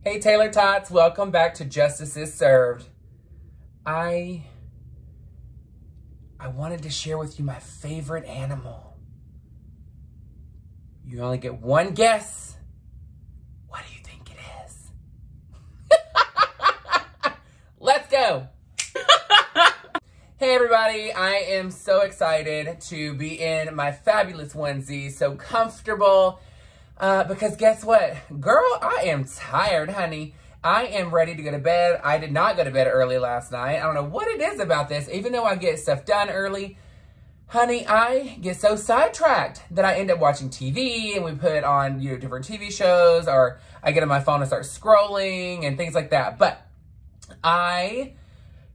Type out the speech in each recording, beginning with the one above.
Hey Taylor-tots, welcome back to Justice is Served. I wanted to share with you my favorite animal. You only get one guess. What do you think it is? Let's go. Hey everybody, I am so excited to be in my fabulous onesie, so comfortable. Because guess what? Girl, I am tired, honey. I am ready to go to bed. I did not go to bed early last night. I don't know what it is about this. Even though I get stuff done early, honey, I get so sidetracked that I end up watching TV and we put on, different TV shows, or I get on my phone and start scrolling and things like that. But I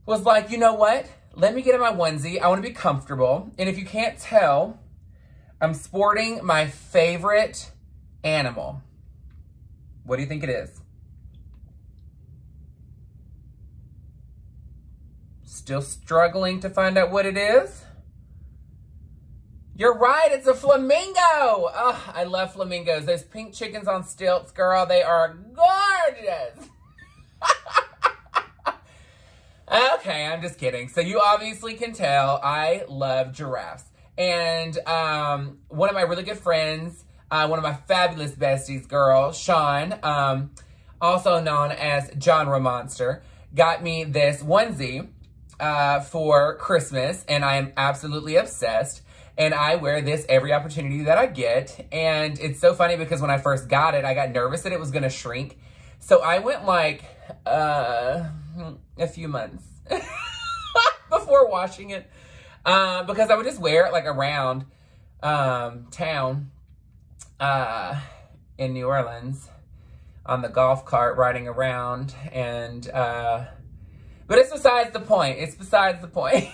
was like, you know what? Let me get in my onesie. I want to be comfortable. And if you can't tell, I'm sporting my favorite animal. What do you think it is? Still struggling to find out what it is? You're right, it's a flamingo. Oh, I love flamingos. Those pink chickens on stilts, girl, they are gorgeous. Okay, I'm just kidding. So you obviously can tell I love giraffes. And one of my really good friends, one of my fabulous besties, girl, Sean, also known as Genre Monster, got me this onesie for Christmas, and I am absolutely obsessed. And I wear this every opportunity that I get. And it's so funny because when I first got it, I got nervous that it was going to shrink. So I went like a few months before washing it because I would just wear it like around town. In New Orleans on the golf cart riding around, and but it's besides the point. It's besides the point.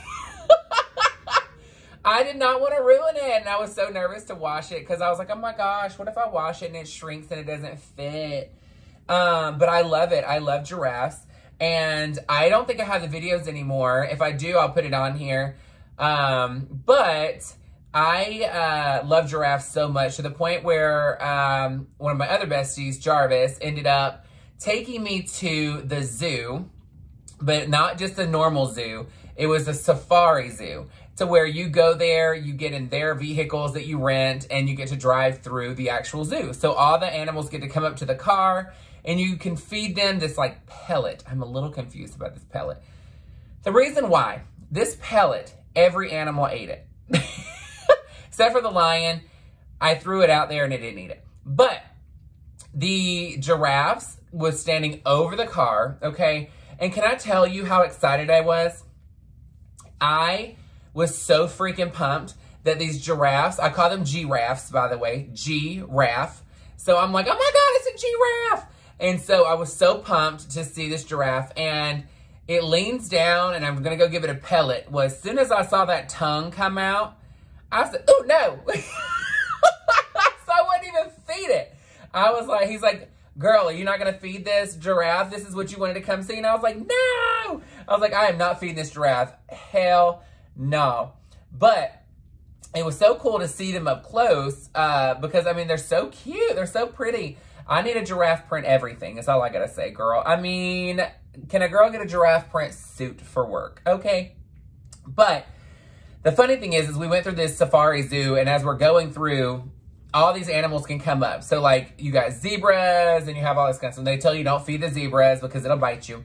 I did not want to ruin it, and I was so nervous to wash it because I was like, oh my gosh, what if I wash it and it shrinks and it doesn't fit? But I love it. I love giraffes, and I don't think I have the videos anymore. If I do, I'll put it on here. But I love giraffes so much to the point where one of my other besties, Jarvis, ended up taking me to the zoo, but not just a normal zoo. It was a safari zoo, to where you go there, you get in their vehicles that you rent, and you get to drive through the actual zoo. So all the animals get to come up to the car, and you can feed them this like pellet. I'm a little confused about this pellet. The reason why, this pellet, every animal ate it. Except for the lion. I threw it out there and it didn't eat it. But the giraffes was standing over the car, okay? And can I tell you how excited I was? I was so freaking pumped that these giraffes, I call them giraffes, by the way, giraffe. So I'm like, oh my God, it's a giraffe. And so I was so pumped to see this giraffe, and it leans down and I'm gonna go give it a pellet. Well, as soon as I saw that tongue come out, I said, oh no. So I wouldn't even feed it. I was like, he's like, girl, are you not gonna feed this giraffe? This is what you wanted to come see? And I was like, no. I was like, I am not feeding this giraffe. Hell no. But it was so cool to see them up close because, I mean, they're so cute. They're so pretty. I need a giraffe print everything. That's all I gotta say, girl. I mean, can a girl get a giraffe print suit for work? Okay. But the funny thing is we went through this safari zoo, and as we're going through, all these animals can come up. So like you got zebras and you have all this kind of stuff. They tell you don't feed the zebras because it'll bite you.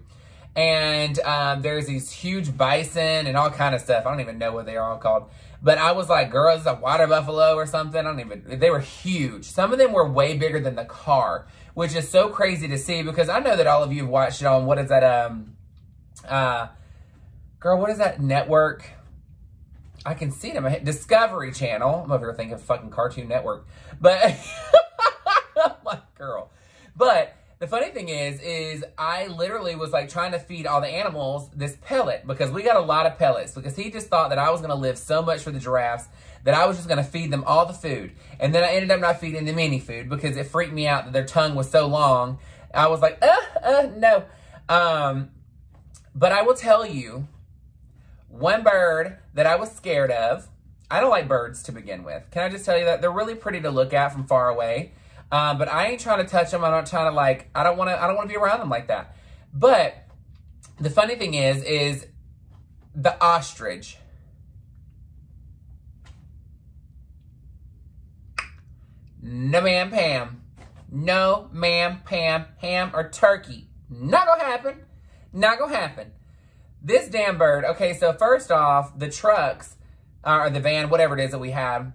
And there's these huge bison and all kind of stuff. I don't even know what they are all called. But I was like, girl, is a water buffalo or something? They were huge. Some of them were way bigger than the car, which is so crazy to see because I know that all of you have watched it on, what is that, girl, what is that network? I can see them. Discovery Channel. I'm over here thinking fucking Cartoon Network. But, like, girl. But the funny thing is I literally was like trying to feed all the animals this pellet because we got a lot of pellets because he just thought that I was going to live so much for the giraffes that I was just going to feed them all the food. And then I ended up not feeding them any food because it freaked me out that their tongue was so long. I was like, no. But I will tell you, one bird that I was scared of, I don't like birds to begin with. Can I just tell you that? They're really pretty to look at from far away. But I ain't trying to touch them. I'm not trying to like, I don't want to be around them like that. But the funny thing is the ostrich. No, ma'am, Pam. No, ma'am, Pam, ham or turkey. Not gonna happen. Not gonna happen. This damn bird, okay, so first off, the trucks, or the van, whatever it is that we have,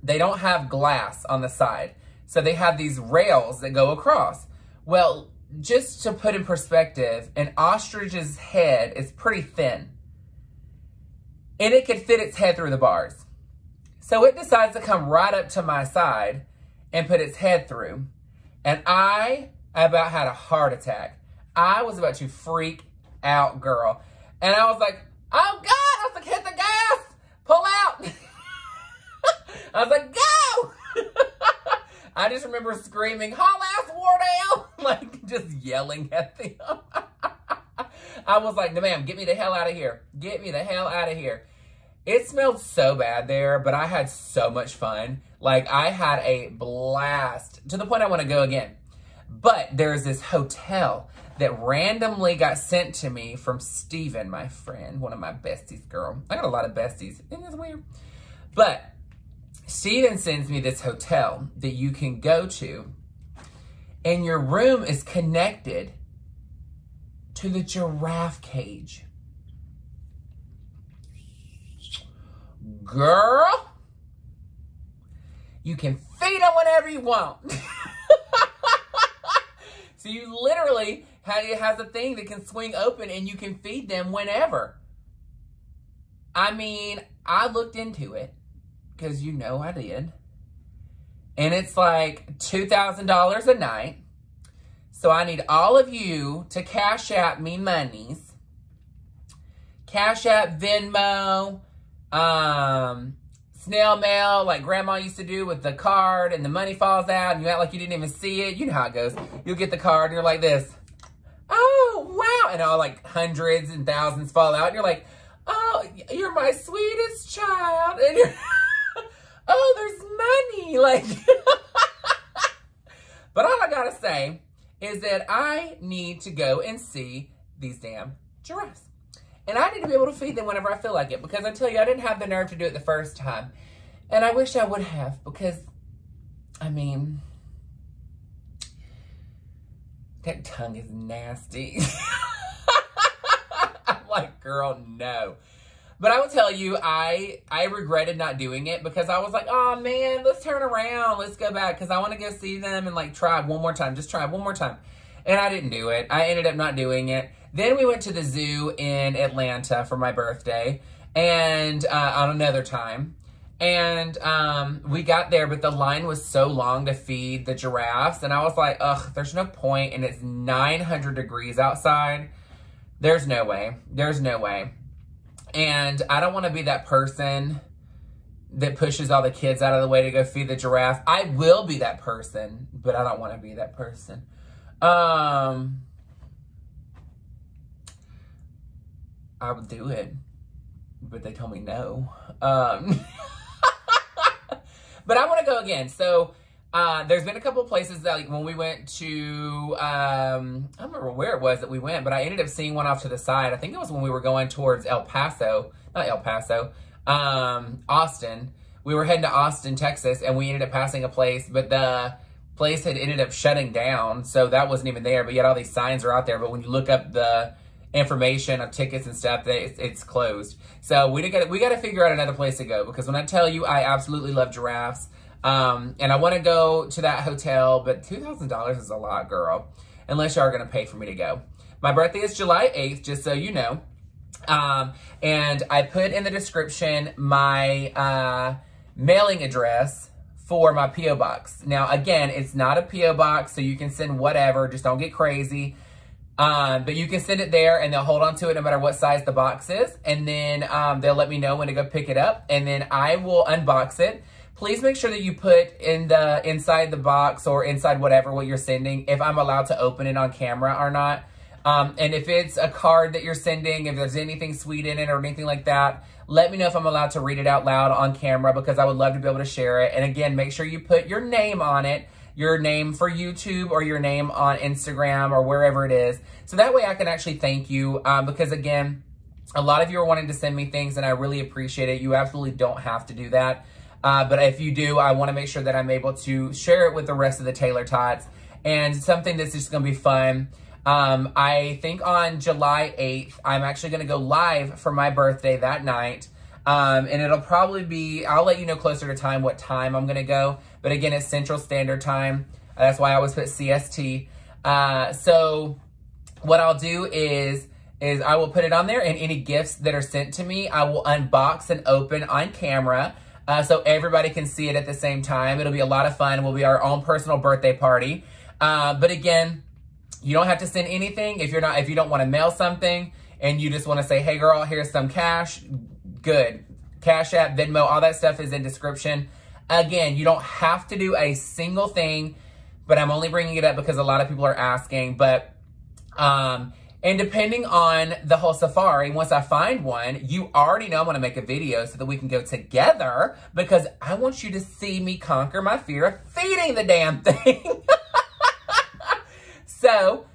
they don't have glass on the side. So they have these rails that go across. Well, just to put in perspective, an ostrich's head is pretty thin. And it could fit its head through the bars. So it decides to come right up to my side and put its head through. And I about had a heart attack. I was about to freak out, girl. And I was like, oh God, I was like, hit the gas, pull out. I was like, go. I just remember screaming, haul ass Wardell, like just yelling at them. I was like, no ma'am, get me the hell out of here. Get me the hell out of here. It smelled so bad there, but I had so much fun. Like, I had a blast to the point I want to go again. But there's this hotel that randomly got sent to me from Steven, my friend, one of my besties, girl. I got a lot of besties. Isn't this weird? But Steven sends me this hotel that you can go to, and your room is connected to the giraffe cage. Girl, you can feed them whenever you want. So you literally, it has a thing that can swing open and you can feed them whenever. I mean, I looked into it because you know I did. And it's like $2,000 a night. So I need all of you to Cash App me monies. Cash App, Venmo, snail mail, like grandma used to do with the card, and the money falls out and you act like you didn't even see it. You know how it goes. You'll get the card and you're like this. Oh, wow. And all like hundreds and thousands fall out and you're like, oh, you're my sweetest child. And you're, oh, there's money. Like, but all I gotta say is that I need to go and see these damn giraffes. And I need to be able to feed them whenever I feel like it. Because I tell you, I didn't have the nerve to do it the first time. And I wish I would have. Because, I mean, that tongue is nasty. I'm like, girl, no. But I will tell you, I regretted not doing it. Because I was like, oh, man, let's turn around. Let's go back. Because I want to go see them and, like, try one more time. Just try one more time. And I didn't do it. I ended up not doing it. Then we went to the zoo in Atlanta for my birthday, and on another time. And we got there, but the line was so long to feed the giraffes. And I was like, ugh, there's no point. And it's 900 degrees outside. There's no way. There's no way. And I don't want to be that person that pushes all the kids out of the way to go feed the giraffe. I will be that person, but I don't want to be that person. I would do it, but they told me no. But I want to go again. So there's been a couple of places that, like, when we went to, I don't remember where it was that we went, but I ended up seeing one off to the side. I think it was when we were going towards Austin. We were heading to Austin, Texas, and we ended up passing a place, but the place had ended up shutting down, so that wasn't even there, but yet all these signs are out there. But when you look up the information of tickets and stuff, it's closed. So we got to figure out another place to go, because when I tell you, I absolutely love giraffes, and I want to go to that hotel, but $2,000 is a lot, girl, unless y'all are going to pay for me to go. My birthday is July 8th, just so you know, and I put in the description my mailing address for my P.O. box. Now, again, it's not a P.O. box, so you can send whatever, just don't get crazy. But you can send it there and they'll hold on to it no matter what size the box is. And then they'll let me know when to go pick it up. And then I will unbox it. Please make sure that you put inside the box or inside whatever what you're sending, if I'm allowed to open it on camera or not. And if it's a card that you're sending, if there's anything sweet in it or anything like that, let me know if I'm allowed to read it out loud on camera, because I would love to be able to share it. And again, make sure you put your name on it, your name for YouTube or your name on Instagram or wherever it is. So that way I can actually thank you because, again, a lot of you are wanting to send me things, and I really appreciate it. You absolutely don't have to do that. But if you do, I want to make sure that I'm able to share it with the rest of the Taylor-tots, and something that's just going to be fun. I think on July 8th, I'm actually going to go live for my birthday that night. And it'll probably be, I'll let you know closer to time what time I'm going to go. But again, it's Central Standard Time. That's why I always put CST. So what I'll do is I will put it on there, and any gifts that are sent to me, I will unbox and open on camera. So everybody can see it at the same time. It'll be a lot of fun. It will be our own personal birthday party. But again, you don't have to send anything if you don't want to mail something and you just want to say, hey girl, here's some cash. Good. Cash App, Venmo, all that stuff is in description. Again, you don't have to do a single thing, but I'm only bringing it up because a lot of people are asking. But, and depending on the whole safari, once I find one, you already know I'm going to make a video so that we can go together, because I want you to see me conquer my fear of feeding the damn thing. So,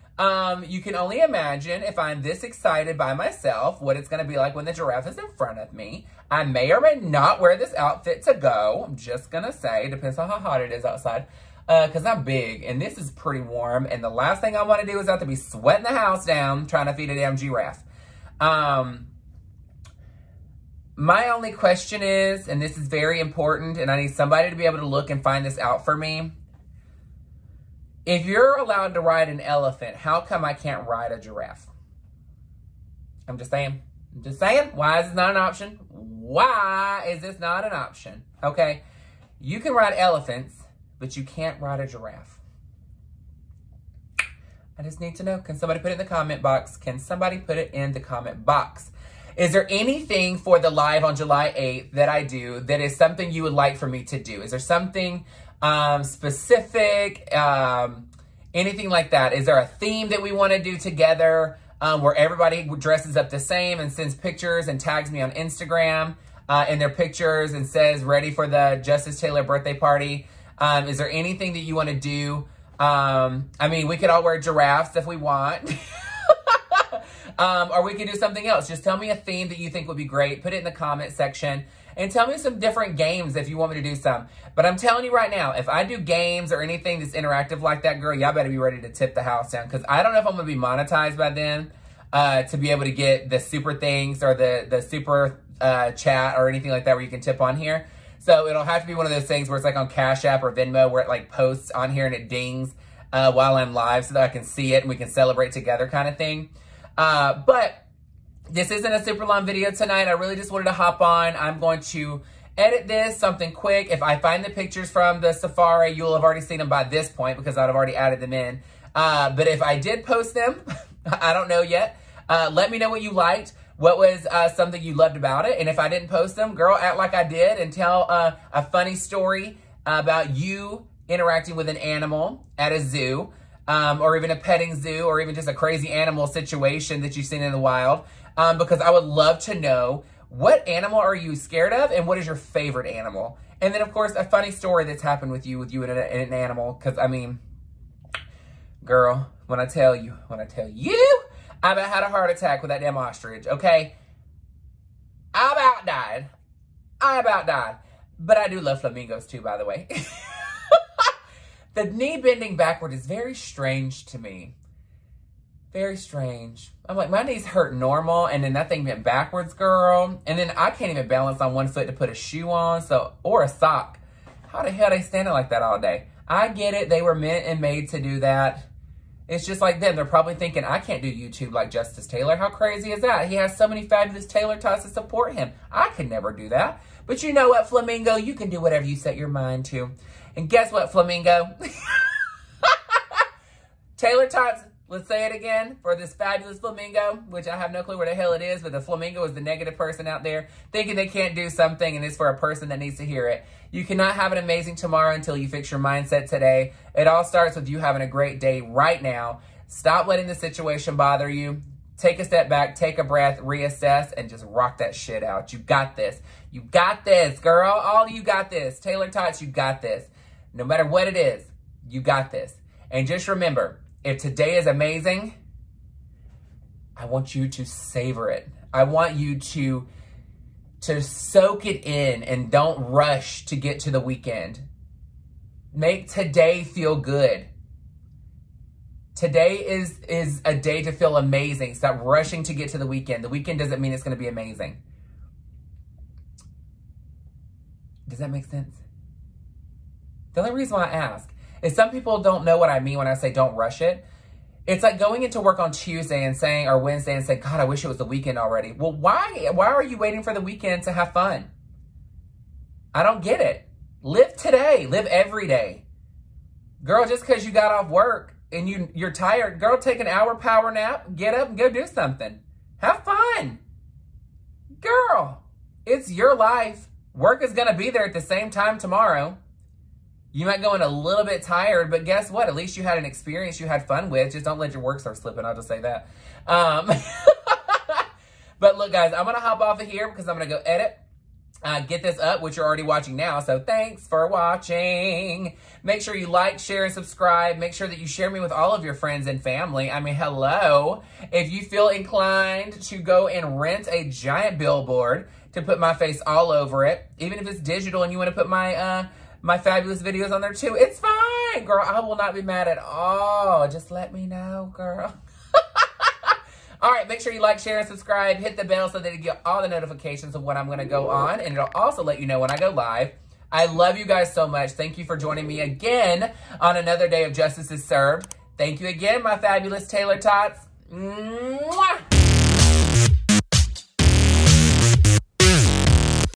you can only imagine, if I'm this excited by myself, what it's going to be like when the giraffe is in front of me. I may or may not wear this outfit to go. I'm just going to say, depends on how hot it is outside. Because I'm big, and this is pretty warm, and the last thing I want to do is have to be sweating the house down trying to feed a damn giraffe. My only question is, and this is very important, and I need somebody to be able to look and find this out for me. If you're allowed to ride an elephant, how come I can't ride a giraffe? I'm just saying. I'm just saying. Why is this not an option? Why is this not an option? Okay. You can ride elephants, but you can't ride a giraffe. I just need to know. Can somebody put it in the comment box? Can somebody put it in the comment box? Is there anything for the live on July 8th that I do that is something you would like for me to do? Is there something specific, anything like that? Is there a theme that we want to do together where everybody dresses up the same and sends pictures and tags me on Instagram in their pictures and says, ready for the Justice Taylor birthday party? Is there anything that you want to do? I mean, we could all wear giraffes if we want. Or we could do something else. Just tell me a theme that you think would be great. Put it in the comment section. And tell me some different games if you want me to do some. But I'm telling you right now, if I do games or anything that's interactive like that, girl, y'all better be ready to tip the house down. Because I don't know if I'm going to be monetized by then to be able to get the super things or the super chat or anything like that where you can tip on here. So it'll have to be one of those things where it's like on Cash App or Venmo where it like posts on here and it dings while I'm live so that I can see it and we can celebrate together kind of thing. But this isn't a super long video tonight. I really just wanted to hop on. I'm going to edit this, something quick. If I find the pictures from the safari, you'll have already seen them by this point because I'd have already added them in. But if I did post them, I don't know yet. Let me know what you liked. What was something you loved about it? And if I didn't post them, girl, act like I did and tell a funny story about you interacting with an animal at a zoo, or even a petting zoo, or even just a crazy animal situation that you've seen in the wild. Because I would love to know, what animal are you scared of and what is your favorite animal? And then, of course, a funny story that's happened with you and an animal. Because, I mean, girl, when I tell you, I about had a heart attack with that damn ostrich, okay? I about died. But I do love flamingos too, by the way. The knee bending backward is very strange to me. Very strange. I'm like, my knees hurt normal, and then that thing bent backwards, girl. And then I can't even balance on one foot to put a shoe on, or a sock. How the hell are they standing like that all day? I get it. They were meant and made to do that. It's just like them. They're probably thinking, I can't do YouTube like Justice Taylor. How crazy is that? He has so many fabulous Taylor-tots to support him. I could never do that. But you know what, Flamingo? You can do whatever you set your mind to. And guess what, Flamingo? Taylor-tots, let's say it again for this fabulous Flamingo, which I have no clue where the hell it is, but the Flamingo is the negative person out there thinking they can't do something, and it's for a person that needs to hear it. You cannot have an amazing tomorrow until you fix your mindset today. It all starts with you having a great day right now. Stop letting the situation bother you. Take a step back, take a breath, reassess, and just rock that shit out. You got this. You got this, girl. All of you got this. Taylor-tots, you got this. No matter what it is, You got this. And just remember, if today is amazing, I want you to savor it. I want you to soak it in and don't rush to get to the weekend. Make today feel good. Today is a day to feel amazing. Stop rushing to get to the weekend. The weekend doesn't mean it's going to be amazing. Does that make sense? The only reason why I ask is some people don't know what I mean when I say don't rush it. It's like going into work on Tuesday and saying, or Wednesday and saying, God, I wish it was the weekend already. Well, why are you waiting for the weekend to have fun? I don't get it. Live today. Live every day. Girl, just because you got off work and you're tired, girl, take an hour power nap, get up and go do something. Have fun. Girl, it's your life. Work is going to be there at the same time tomorrow. You might go in a little bit tired, but guess what? At least you had an experience you had fun with. Just don't let your work start slipping. I'll just say that. But look, guys, I'm going to hop off of here because I'm going to go edit. Get this up, which you're already watching now. So thanks for watching. Make sure you like, share, and subscribe. Make sure that you share me with all of your friends and family. I mean, hello. If you feel inclined to go and rent a giant billboard to put my face all over it, even if it's digital and you want to put my fabulous videos on there too, it's fine, girl. I will not be mad at all. Just let me know, girl. All right, make sure you like, share, and subscribe. Hit the bell so that you get all the notifications of when I'm going to go on, and it'll also let you know when I go live. I love you guys so much. Thank you for joining me again on another day of Justice is Served. Thank you again, my fabulous Taylor-tots. Mwah!